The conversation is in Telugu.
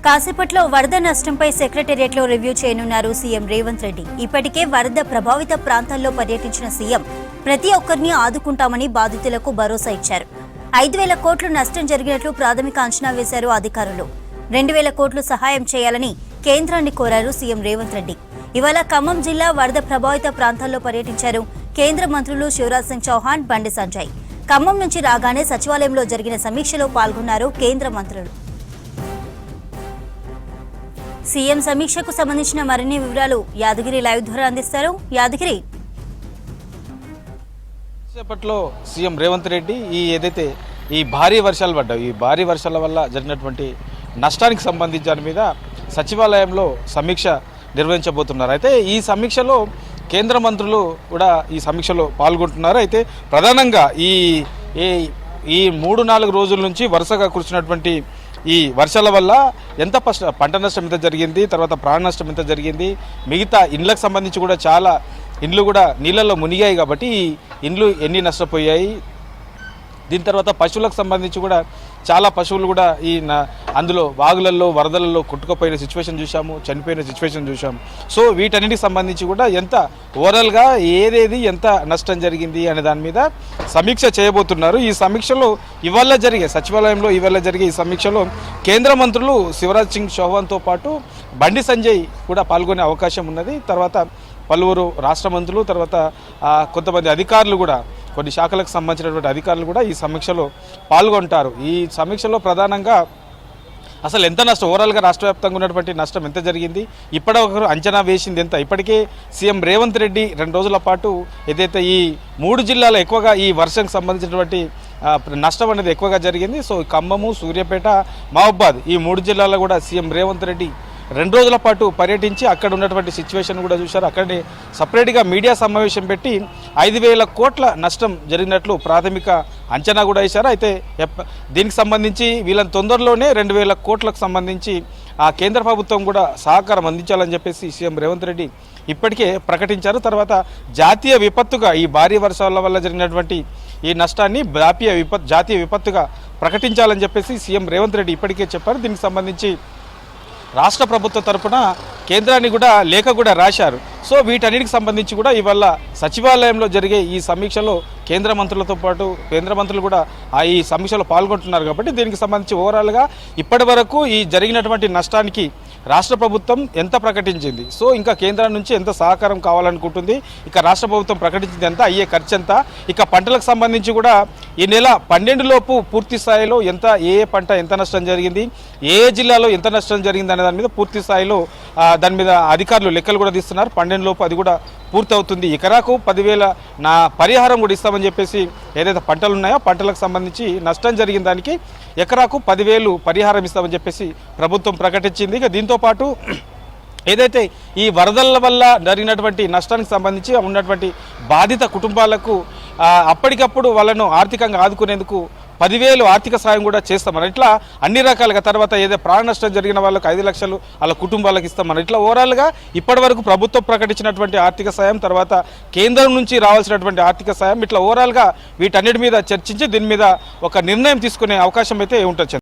కాసేపట్లో వరద నష్టంపై సెక్రటేరియట్లో రివ్యూ చేయనున్నారు సీఎం రేవంత్ రెడ్డి. ఇప్పటికే వరద ప్రభావిత ప్రాంతాల్లో పర్యటించిన సీఎం ప్రతి ఒక్కరిని ఆదుకుంటామని బాధితులకు భరోసా ఇచ్చారు. 5,000 కోట్లు నష్టం జరిగినట్లు ప్రాథమిక అంచనా వేశారు అధికారులు. 2,000 కోట్లు సహాయం చేయాలని కేంద్రాన్ని కోరారు సీఎం రేవంత్ రెడ్డి. ఇవాళ ఖమ్మం జిల్లా వరద ప్రభావిత ప్రాంతాల్లో పర్యటించారు కేంద్ర మంత్రులు శివరాజ్ సింగ్ చౌహాన్, బండి సంజయ్. ఖమ్మం నుంచి రాగానే సచివాలయంలో జరిగిన సమీక్షలో పాల్గొన్నారు కేంద్ర మంత్రులు. సీఎం సమీక్షకు సంబంధించిన మరిన్ని వివరాలు యాదగిరి లైవ్ ద్వారా అందిస్తారు. యాదగిరి, సేపట్లో సీఎం రేవంత్ రెడ్డి ఏదైతే ఈ భారీ వర్షాలు పడ్డాయి, ఈ భారీ వర్షాల వల్ల జరిగినటువంటి నష్టానికి సంబంధించి దాని మీద సచివాలయంలో సమీక్ష నిర్వహించబోతున్నారు. అయితే ఈ సమీక్షలో కేంద్ర మంత్రులు కూడా ఈ సమీక్షలో పాల్గొంటున్నారు. అయితే ప్రధానంగా ఈ 3-4 రోజుల నుంచి వరుసగా కురిసినటువంటి ఈ వర్షాల వల్ల ఎంత పంట నష్టం ఎంత జరిగింది, తర్వాత ప్రాణ నష్టం ఎంత జరిగింది, మిగతా ఇండ్లకు సంబంధించి కూడా చాలా ఇండ్లు కూడా నీళ్ళల్లో మునిగాయి. కాబట్టి ఈ ఇండ్లు ఎన్ని నష్టపోయాయి, దీని తర్వాత పశువులకు సంబంధించి కూడా చాలా పశువులు కూడా అందులో వాగులలో వరదలలో కొట్టుకుపోయిన సిచ్యువేషన్ చూసాము, చనిపోయిన సిచ్యువేషన్ చూసాము. సో వీటన్నిటికి సంబంధించి కూడా ఎంత ఓవరాల్గా ఏదేది ఎంత నష్టం జరిగింది అనే దాని మీద సమీక్ష చేయబోతున్నారు. ఈ సమీక్షలో సచివాలయంలో ఇవాళ జరిగే ఈ సమీక్షలో కేంద్ర మంత్రులు శివరాజ్ సింగ్ చౌహాన్తో పాటు బండి సంజయ్ కూడా పాల్గొనే అవకాశం ఉన్నది. తర్వాత పలువురు రాష్ట్ర మంత్రులు, తర్వాత కొంతమంది అధికారులు కూడా, కొన్ని శాఖలకు సంబంధించినటువంటి అధికారులు కూడా ఈ సమీక్షలో పాల్గొంటారు. ఈ సమీక్షలో ప్రధానంగా అసలు ఎంత నష్టం, ఓవరాల్గా రాష్ట్ర వ్యాప్తంగా ఉన్నటువంటి నష్టం ఎంత జరిగింది, ఇప్పటివరకు అంచనా వేసింది ఎంత. ఇప్పటికే సీఎం రేవంత్ రెడ్డి 2 రోజుల పాటు ఏదైతే ఈ 3 జిల్లాలో ఎక్కువగా ఈ వర్షంకి సంబంధించినటువంటి నష్టం అనేది ఎక్కువగా జరిగింది. సో ఖమ్మము, సూర్యాపేట, మహబూబాద్ ఈ 3 జిల్లాల్లో కూడా సీఎం రేవంత్ రెడ్డి 2 రోజుల పాటు పర్యటించి అక్కడ ఉన్నటువంటి సిచ్యువేషన్ కూడా చూశారు. అక్కడే సపరేట్గా మీడియా సమావేశం పెట్టి 5,000 కోట్ల నష్టం జరిగినట్లు ప్రాథమిక అంచనా కూడా వేశారు. అయితే దీనికి సంబంధించి వీళ్ళని తొందరలోనే 2,000 కోట్లకు సంబంధించి కేంద్ర ప్రభుత్వం కూడా సహకారం అందించాలని చెప్పేసి సీఎం రేవంత్ రెడ్డి ఇప్పటికే ప్రకటించారు. తర్వాత జాతీయ విపత్తుగా ఈ భారీ వర్షాల వల్ల జరిగినటువంటి ఈ నష్టాన్ని జాతీయ విపత్తుగా ప్రకటించాలని చెప్పేసి సీఎం రేవంత్ రెడ్డి ఇప్పటికే చెప్పారు. దీనికి సంబంధించి రాష్ట్ర ప్రభుత్వం తరఫున కేంద్రాన్ని కూడా లేఖ కూడా రాశారు. సో వీటన్నిటికి సంబంధించి కూడా ఇవాళ సచివాలయంలో జరిగే ఈ సమీక్షలో కేంద్ర మంత్రులతో పాటు కేంద్ర మంత్రులు కూడా ఈ సమీక్షలో పాల్గొంటున్నారు. కాబట్టి దీనికి సంబంధించి ఓవరాల్గా ఇప్పటి వరకు ఈ జరిగినటువంటి నష్టానికి రాష్ట్ర ప్రభుత్వం ఎంత ప్రకటించింది, సో ఇంకా కేంద్రం నుంచి ఎంత సహకారం కావాలనుకుంటుంది, ఇక రాష్ట్ర ప్రభుత్వం ప్రకటించింది ఎంత, అయ్యే ఖర్చు ఎంత, ఇక పంటలకు సంబంధించి కూడా ఈ నెల 12 లోపు పూర్తి స్థాయిలో ఏ పంట ఎంత నష్టం జరిగింది, ఏ జిల్లాలో ఎంత నష్టం జరిగింది అనే దాని మీద పూర్తి స్థాయిలో దాని మీద అధికారులు లెక్కలు కూడా తీస్తున్నారు. 12 లోపు అది కూడా పూర్తవుతుంది. ఎకరాకు 10,000 పరిహారం కూడా ఇస్తామని చెప్పేసి ఏదైతే పంటలు ఉన్నాయో పంటలకు సంబంధించి నష్టం జరిగిన దానికి ఎకరాకు 10,000 పరిహారం ఇస్తామని చెప్పేసి ప్రభుత్వం ప్రకటించింది. ఇక దీంతో పాటు ఏదైతే ఈ వరదల వల్ల జరిగినటువంటి నష్టానికి సంబంధించి ఉన్నటువంటి బాధిత కుటుంబాలకు అప్పటికప్పుడు వాళ్ళను ఆర్థికంగా ఆదుకునేందుకు 10,000 ఆర్థిక సాయం కూడా చేస్తామని, ఇట్లా అన్ని రకాలుగా. తర్వాత ఏదో ప్రాణ నష్టం జరిగిన వాళ్ళకు 5 లక్షలు వాళ్ళ కుటుంబాలకు ఇస్తామని, ఇట్లా ఓవరాల్గా ఇప్పటి వరకు ప్రభుత్వం ప్రకటించినటువంటి ఆర్థిక సాయం, తర్వాత కేంద్రం నుంచి రావాల్సినటువంటి ఆర్థిక సాయం, ఇట్లా ఓవరాల్గా వీటన్నిటి మీద చర్చించి దీని మీద ఒక నిర్ణయం తీసుకునే అవకాశం అయితే ఉంటుంది.